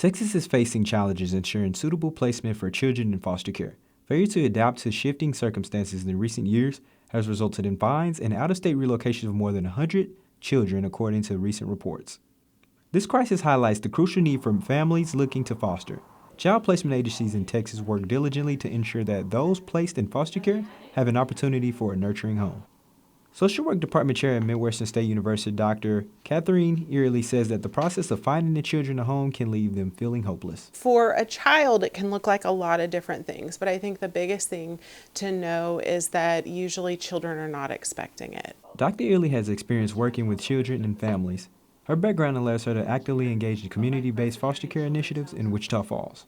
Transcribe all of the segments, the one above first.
Texas is facing challenges ensuring suitable placement for children in foster care. Failure to adapt to shifting circumstances in recent years has resulted in fines and out-of-state relocation of more than 100 children, according to recent reports. This crisis highlights the crucial need for families looking to foster. Child placement agencies in Texas work diligently to ensure that those placed in foster care have an opportunity for a nurturing home. Social Work Department Chair at Midwestern State University, Dr. Catherine Early, says that the process of finding the children a home can leave them feeling hopeless. For a child, it can look like a lot of different things, but I think the biggest thing to know is that usually children are not expecting it. Dr. Early has experience working with children and families. Her background allows her to actively engage in community-based foster care initiatives in Wichita Falls.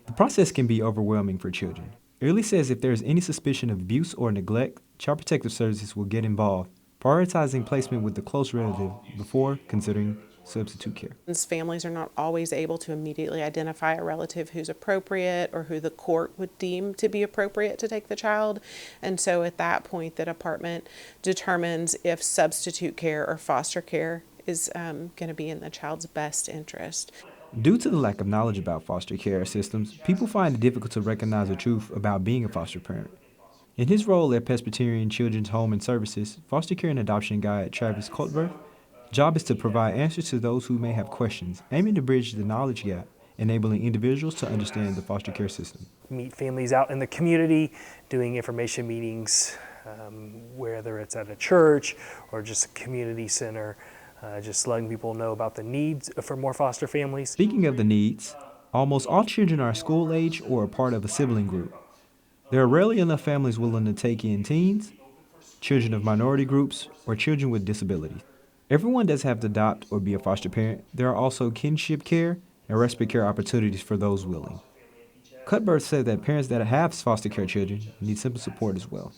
The process can be overwhelming for children. Early says if there is any suspicion of abuse or neglect, Child Protective Services will get involved, prioritizing placement with the close relative before considering substitute care. Families are not always able to immediately identify a relative who's appropriate or who the court would deem to be appropriate to take the child. And so at that point, the department determines if substitute care or foster care is going to be in the child's best interest. Due to the lack of knowledge about foster care systems, people find it difficult to recognize the truth about being a foster parent. In his role at Presbyterian Children's Home and Services, foster care and adoption guide Travis Cuthbert's job is to provide answers to those who may have questions, aiming to bridge the knowledge gap, enabling individuals to understand the foster care system. Meet families out in the community, doing information meetings, whether it's at a church or just a community center, just letting people know about the needs for more foster families. Speaking of the needs, almost all children are school age or a part of a sibling group. There are rarely enough families willing to take in teens, children of minority groups, or children with disabilities. Everyone doesn't have to adopt or be a foster parent. There are also kinship care and respite care opportunities for those willing. Cuthbert said that parents that have foster care children need simple support as well.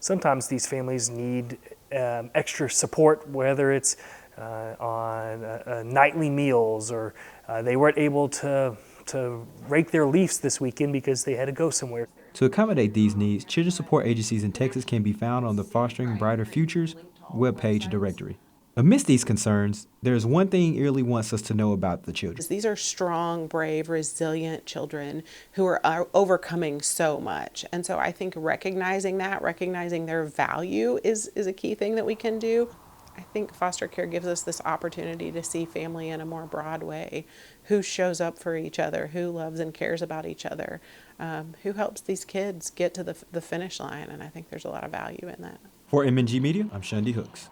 Sometimes these families need extra support, whether it's on nightly meals or they weren't able to rake their leaves this weekend because they had to go somewhere. To accommodate these needs, children's support agencies in Texas can be found on the Fostering Brighter Futures webpage directory. Amidst these concerns, there is one thing Early wants us to know about the children. These are strong, brave, resilient children who are overcoming so much. And so I think recognizing their value is a key thing that we can do. I think foster care gives us this opportunity to see family in a more broad way. Who shows up for each other, who loves and cares about each other, who helps these kids get to the finish line. And I think there's a lot of value in that. For MNG Media, I'm Shun'de Hooks.